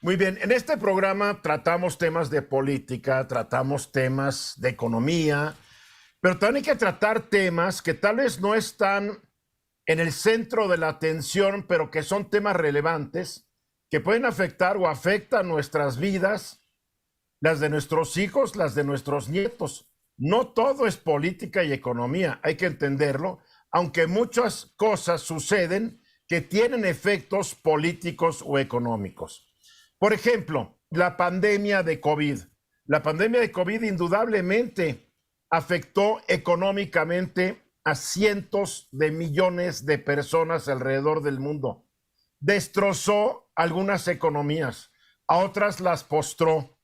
Muy bien, en este programa tratamos temas de política, tratamos temas de economía, pero también hay que tratar temas que tal vez no están en el centro de la atención, pero que son temas relevantes, que pueden afectar o afectan nuestras vidas, las de nuestros hijos, las de nuestros nietos. No todo es política y economía, hay que entenderlo, aunque muchas cosas suceden que tienen efectos políticos o económicos. Por ejemplo, la pandemia de COVID. La pandemia de COVID indudablemente afectó económicamente a cientos de millones de personas alrededor del mundo. Destrozó algunas economías, a otras las postró.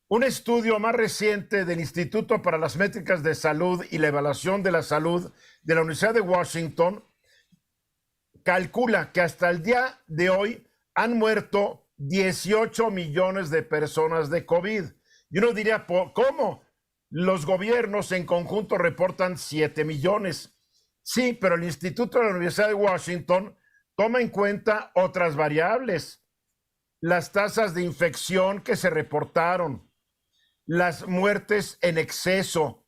Un estudio más reciente del Instituto para las Métricas de Salud y la Evaluación de la Salud de la Universidad de Washington calcula que hasta el día de hoy han muerto 18 millones de personas de COVID. Y uno diría, ¿cómo? Los gobiernos en conjunto reportan 7 millones. Sí, pero el Instituto de la Universidad de Washington toma en cuenta otras variables. Las tasas de infección que se reportaron, las muertes en exceso,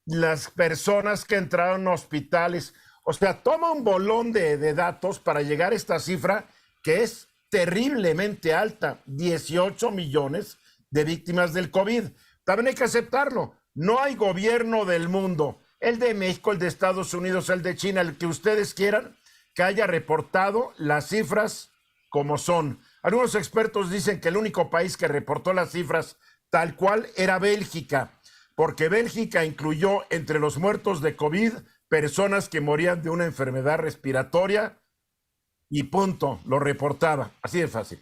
las personas que entraron a hospitales. O sea, toma un bolón de datos para llegar a esta cifra que es terriblemente alta, 18 millones de víctimas del COVID. También hay que aceptarlo. No hay gobierno del mundo, el de México, el de Estados Unidos, el de China, el que ustedes quieran, que haya reportado las cifras como son. Algunos expertos dicen que el único país que reportó las cifras tal cual era Bélgica, porque Bélgica incluyó entre los muertos de COVID personas que morían de una enfermedad respiratoria y punto, lo reportaba, así de fácil.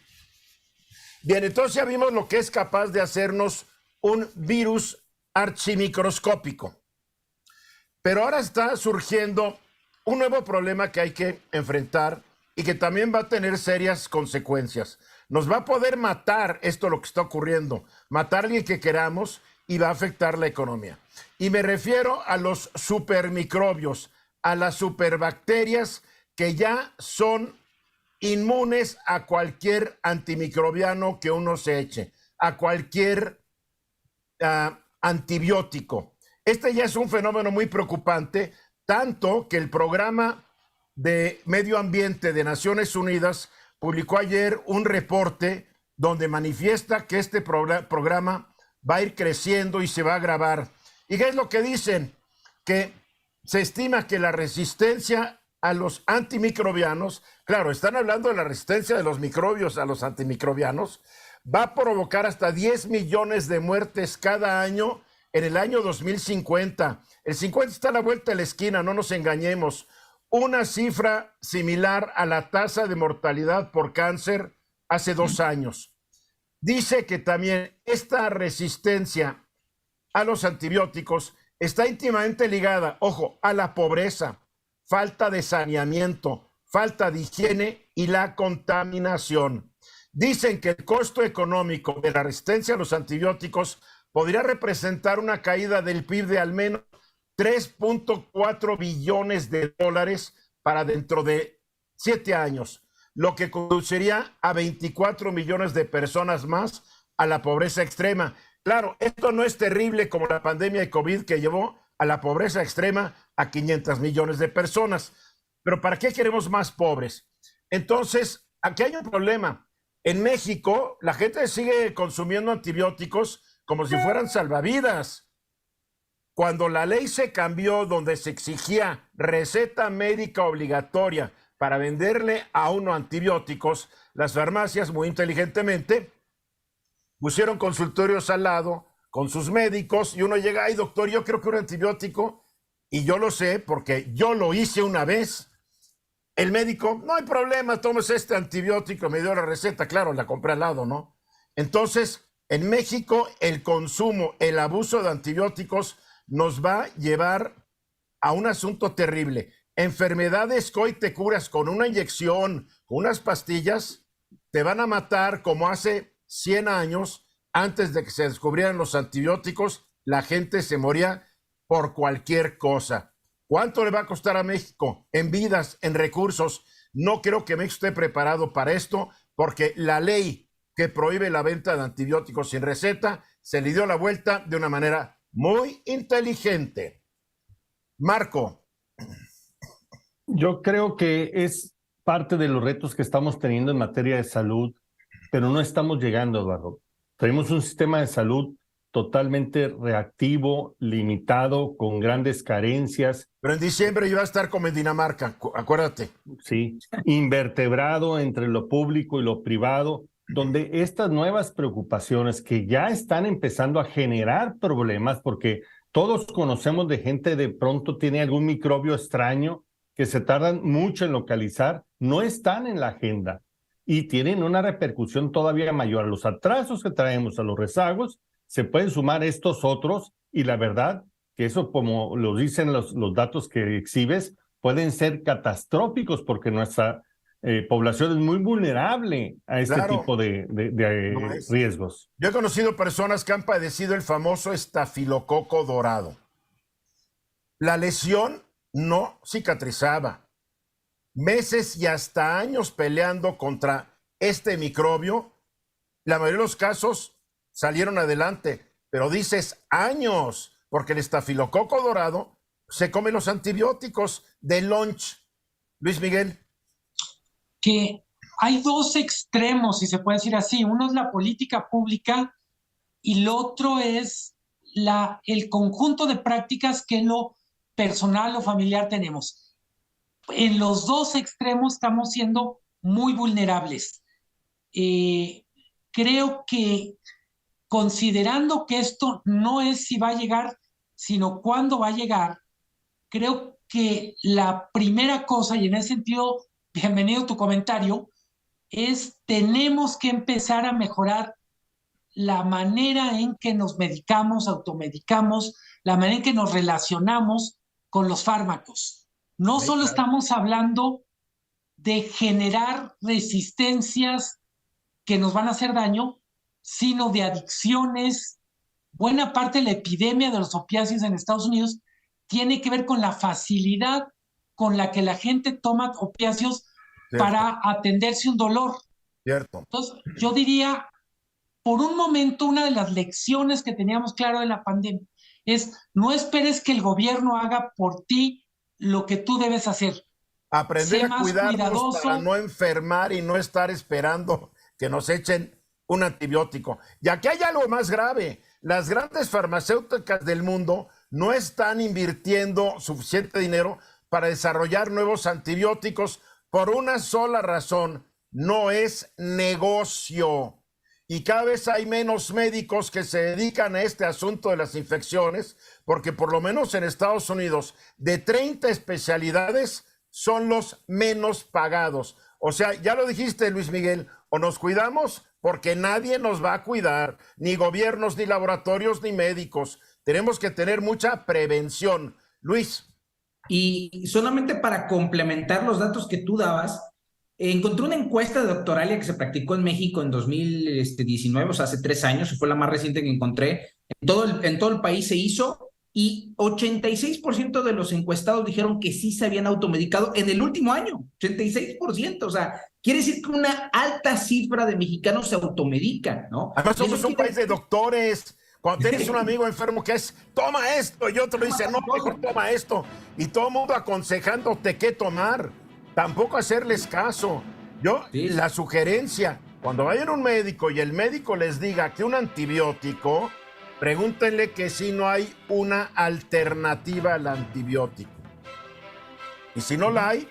Bien, entonces ya vimos lo que es capaz de hacernos un virus archimicroscópico. Pero ahora está surgiendo un nuevo problema que hay que enfrentar y que también va a tener serias consecuencias. Nos va a poder matar esto lo que está ocurriendo, matar a alguien que queramos y va a afectar la economía. Y me refiero a los supermicrobios, a las superbacterias que ya son inmunes a cualquier antimicrobiano que uno se eche, a cualquier antibiótico. Este ya es un fenómeno muy preocupante, tanto que el Programa de Medio Ambiente de Naciones Unidas publicó ayer un reporte donde manifiesta que este programa va a ir creciendo y se va a agravar. ¿Y qué es lo que dicen? Que se estima que la resistencia a los antimicrobianos, claro, están hablando de la resistencia de los microbios a los antimicrobianos, va a provocar hasta 10 millones de muertes cada año en el año 2050. El 50 está a la vuelta de la esquina, no nos engañemos. Una cifra similar a la tasa de mortalidad por cáncer hace 2 años. Dice que también esta resistencia a los antibióticos está íntimamente ligada, ojo, a la pobreza, falta de saneamiento, falta de higiene y la contaminación. Dicen que el costo económico de la resistencia a los antibióticos podría representar una caída del PIB de al menos 3.4 billones de dólares para dentro de 7 años, lo que conduciría a 24 millones de personas más a la pobreza extrema. Claro, esto no es terrible como la pandemia de COVID que llevó a la pobreza extrema a 500 millones de personas. Pero ¿para qué queremos más pobres? Entonces, aquí hay un problema. En México, la gente sigue consumiendo antibióticos como si fueran salvavidas. Cuando la ley se cambió donde se exigía receta médica obligatoria para venderle a uno antibióticos, las farmacias muy inteligentemente pusieron consultorios al lado con sus médicos y uno llega, ay doctor, yo creo que un antibiótico, y yo lo sé porque yo lo hice una vez. El médico, no hay problema, tomes este antibiótico, me dio la receta, claro, la compré al lado, ¿no? Entonces, en México, el consumo, el abuso de antibióticos nos va a llevar a un asunto terrible. Enfermedades que hoy te curas con una inyección, con unas pastillas, te van a matar como hace 100 años, antes de que se descubrieran los antibióticos, la gente se moría por cualquier cosa. ¿Cuánto le va a costar a México en vidas, en recursos? No creo que México esté preparado para esto porque la ley que prohíbe la venta de antibióticos sin receta se le dio la vuelta de una manera muy inteligente. Marco. Yo creo que es parte de los retos que estamos teniendo en materia de salud, pero no estamos llegando, Eduardo. Tenemos un sistema de salud totalmente reactivo, limitado, con grandes carencias. Pero en diciembre iba a estar como en Dinamarca, acuérdate. Sí, invertebrado entre lo público y lo privado, donde estas nuevas preocupaciones que ya están empezando a generar problemas, porque todos conocemos de gente de pronto tiene algún microbio extraño que se tardan mucho en localizar, no están en la agenda y tienen una repercusión todavía mayor. A los atrasos que traemos, a los rezagos, se pueden sumar estos otros y la verdad que eso, como lo dicen los datos que exhibes, pueden ser catastróficos porque nuestra población es muy vulnerable a este tipo de riesgos. Yo he conocido personas que han padecido el famoso estafilococo dorado. La lesión no cicatrizaba. Meses y hasta años peleando contra este microbio. La mayoría de los casos salieron adelante, pero dices años, porque el estafilococo dorado se come los antibióticos de lunch. Luis Miguel. Que hay dos extremos, si se puede decir así. Uno es la política pública y el otro es el conjunto de prácticas que en lo personal o familiar tenemos. En los dos extremos estamos siendo muy vulnerables. Creo que considerando que esto no es si va a llegar, sino cuándo va a llegar, creo que la primera cosa, y en ese sentido, bienvenido tu comentario, es tenemos que empezar a mejorar la manera en que nos medicamos, automedicamos, la manera en que nos relacionamos con los fármacos. No solo estamos hablando de generar resistencias que nos van a hacer daño, sino de adicciones. Buena parte de la epidemia de los opiáceos en Estados Unidos tiene que ver con la facilidad con la que la gente toma opiáceos para atenderse un dolor. Cierto. Entonces, yo diría, por un momento, una de las lecciones que teníamos claro en la pandemia es no esperes que el gobierno haga por ti lo que tú debes hacer. Aprender a cuidarnos para no enfermar y no estar esperando que nos echen un antibiótico. Y aquí hay algo más grave. Las grandes farmacéuticas del mundo no están invirtiendo suficiente dinero para desarrollar nuevos antibióticos por una sola razón: no es negocio. Y cada vez hay menos médicos que se dedican a este asunto de las infecciones, porque por lo menos en Estados Unidos, de 30 especialidades, son los menos pagados. O sea, ya lo dijiste, Luis Miguel, o nos cuidamos porque nadie nos va a cuidar, ni gobiernos, ni laboratorios, ni médicos. Tenemos que tener mucha prevención. Luis. Y solamente para complementar los datos que tú dabas, encontré una encuesta de Doctoralia que se practicó en México en 2019, o sea, hace 3 años, fue la más reciente que encontré. En todo el país se hizo y 86% de los encuestados dijeron que sí se habían automedicado en el último año. 86%, o sea, quiere decir que una alta cifra de mexicanos se automedican, ¿no? Además, somos un país de doctores. Cuando tienes un amigo enfermo que es, toma esto, y otro le dice, no, mejor toma esto. Y todo el mundo aconsejándote qué tomar. Tampoco hacerles caso. La sugerencia, cuando vayan a un médico y el médico les diga que un antibiótico, pregúntenle que si no hay una alternativa al antibiótico. Y si no la hay,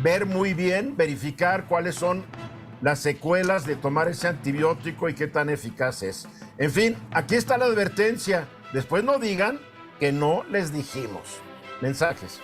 ver muy bien, verificar cuáles son las secuelas de tomar ese antibiótico y qué tan eficaz es. En fin, aquí está la advertencia. Después no digan que no les dijimos. Mensajes.